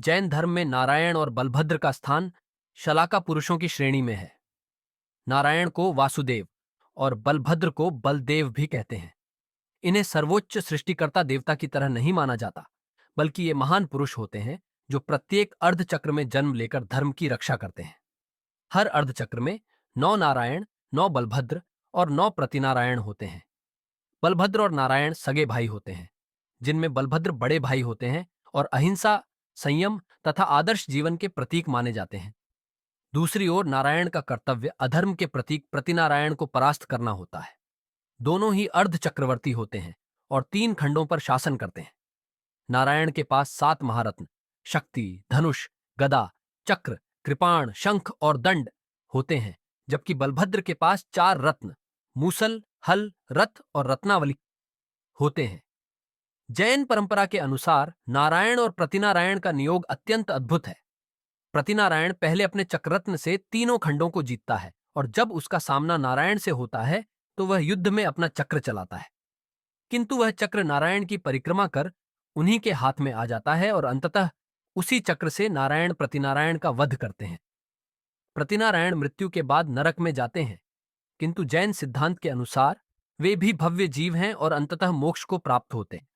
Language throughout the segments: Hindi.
जैन धर्म में नारायण और बलभद्र का स्थान शलाका पुरुषों की श्रेणी में है। नारायण को वासुदेव और बलभद्र को बलदेव भी कहते हैं। इन्हें सर्वोच्च सृष्टिकर्ता देवता की तरह नहीं माना जाता, बल्कि ये महान पुरुष होते हैं जो प्रत्येक अर्धचक्र में जन्म लेकर धर्म की रक्षा करते हैं। हर अर्धचक्र में 9 नारायण, 9 बलभद्र और 9 प्रतिनारायण होते हैं। बलभद्र और नारायण सगे भाई होते हैं, जिनमें बलभद्र बड़े भाई होते हैं और अहिंसा, संयम तथा आदर्श जीवन के प्रतीक माने जाते हैं। दूसरी ओर नारायण का कर्तव्य अधर्म के प्रतीक प्रतिनारायण को परास्त करना होता है। दोनों ही अर्ध चक्रवर्ती होते हैं और 3 खंडों पर शासन करते हैं। नारायण के पास 7 महारत्न शक्ति, धनुष, गदा, चक्र, कृपाण, शंख और दंड होते हैं, जबकि बलभद्र के पास 4 रत्न मूसल, हल, रथ और रत्नावली होते हैं। जैन परंपरा के अनुसार नारायण और प्रतिनारायण का नियोग अत्यंत अद्भुत है। प्रतिनारायण पहले अपने चक्ररत्न से तीनों खंडों को जीतता है और जब उसका सामना नारायण से होता है तो वह युद्ध में अपना चक्र चलाता है, किंतु वह चक्र नारायण की परिक्रमा कर उन्हीं के हाथ में आ जाता है और अंततः उसी चक्र से नारायण प्रतिनारायण का वध करते हैं। प्रतिनारायण मृत्यु के बाद नरक में जाते हैं, किंतु जैन सिद्धांत के अनुसार वे भी भव्य जीव हैं और अंततः मोक्ष को प्राप्त होते हैं।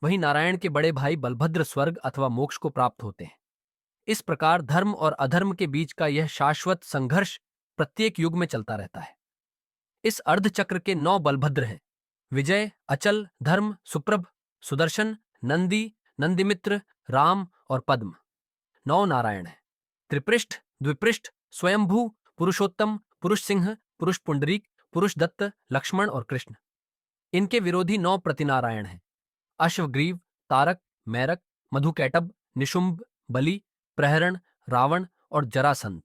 वहीं नारायण के बड़े भाई बलभद्र स्वर्ग अथवा मोक्ष को प्राप्त होते हैं। इस प्रकार धर्म और अधर्म के बीच का यह शाश्वत संघर्ष प्रत्येक युग में चलता रहता है। इस अर्धचक्र के 9 बलभद्र हैं: विजय, अचल, धर्म, सुप्रभ, सुदर्शन, नंदी, नंदिमित्र, राम और पद्म। 9 नारायण हैं: त्रिपृष्ठ, द्विपृष्ठ, स्वयंभू, पुरुषोत्तम, पुरुष सिंह, पुरुष पुंडरीक, पुरुष दत्त, लक्ष्मण और कृष्ण। इनके विरोधी 9 प्रतिनारायण हैं: अश्वग्रीव, तारक, मैरक, मधुकैटभ, निशुंभ, बलि, प्रहरण, रावण और जरासंध।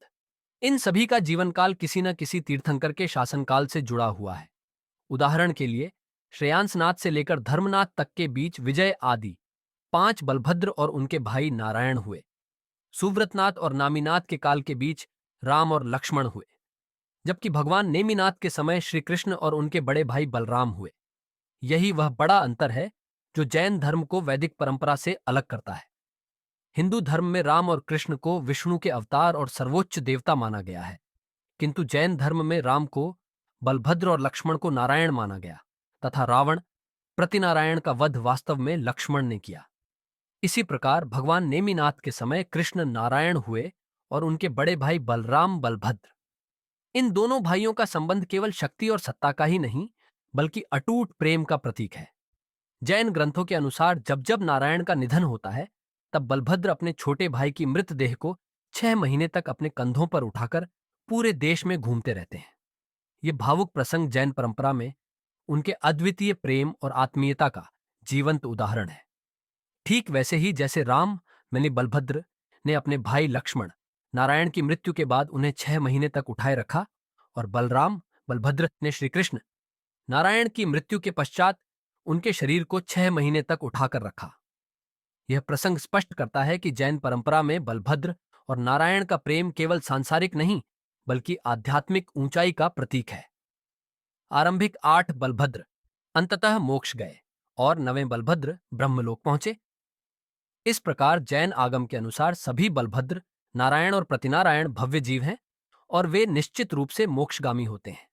इन सभी का जीवनकाल किसी न किसी तीर्थंकर के शासनकाल से जुड़ा हुआ है। उदाहरण के लिए श्रेयांसनाथ से लेकर धर्मनाथ तक के बीच विजय आदि 5 बलभद्र और उनके भाई नारायण हुए। सुव्रतनाथ और नामीनाथ के काल के बीच राम और लक्ष्मण हुए, जबकि भगवान नेमिनाथ के समय श्री कृष्ण और उनके बड़े भाई बलराम हुए। यही वह बड़ा अंतर है जो जैन धर्म को वैदिक परंपरा से अलग करता है। हिंदू धर्म में राम और कृष्ण को विष्णु के अवतार और सर्वोच्च देवता माना गया है, किंतु जैन धर्म में राम को बलभद्र और लक्ष्मण को नारायण माना गया तथा रावण प्रतिनारायण का वध वास्तव में लक्ष्मण ने किया। इसी प्रकार भगवान नेमिनाथ के समय कृष्ण नारायण हुए और उनके बड़े भाई बलराम बलभद्र। इन दोनों भाइयों का संबंध केवल शक्ति और सत्ता का ही नहीं, बल्कि अटूट प्रेम का प्रतीक है। जैन ग्रंथों के अनुसार जब जब नारायण का निधन होता है, तब बलभद्र अपने छोटे भाई की मृतदेह को 6 महीने तक अपने कंधों पर उठाकर पूरे देश में घूमते रहते हैं। ये भावुक प्रसंग जैन परंपरा में उनके अद्वितीय प्रेम और आत्मीयता का जीवंत उदाहरण है। ठीक वैसे ही जैसे राम यानी बलभद्र ने अपने भाई लक्ष्मण नारायण की मृत्यु के बाद उन्हें 6 महीने तक उठाए रखा, और बलराम बलभद्र ने श्री कृष्ण नारायण की मृत्यु के पश्चात उनके शरीर को 6 महीने तक उठाकर रखा। यह प्रसंग स्पष्ट करता है कि जैन परंपरा में बलभद्र और नारायण का प्रेम केवल सांसारिक नहीं, बल्कि आध्यात्मिक ऊंचाई का प्रतीक है। आरंभिक 8 बलभद्र अंततः मोक्ष गए और 9वें बलभद्र ब्रह्मलोक पहुंचे। इस प्रकार जैन आगम के अनुसार सभी बलभद्र, नारायण और प्रतिनारायण भव्य जीव हैं और वे निश्चित रूप से मोक्षगामी होते हैं।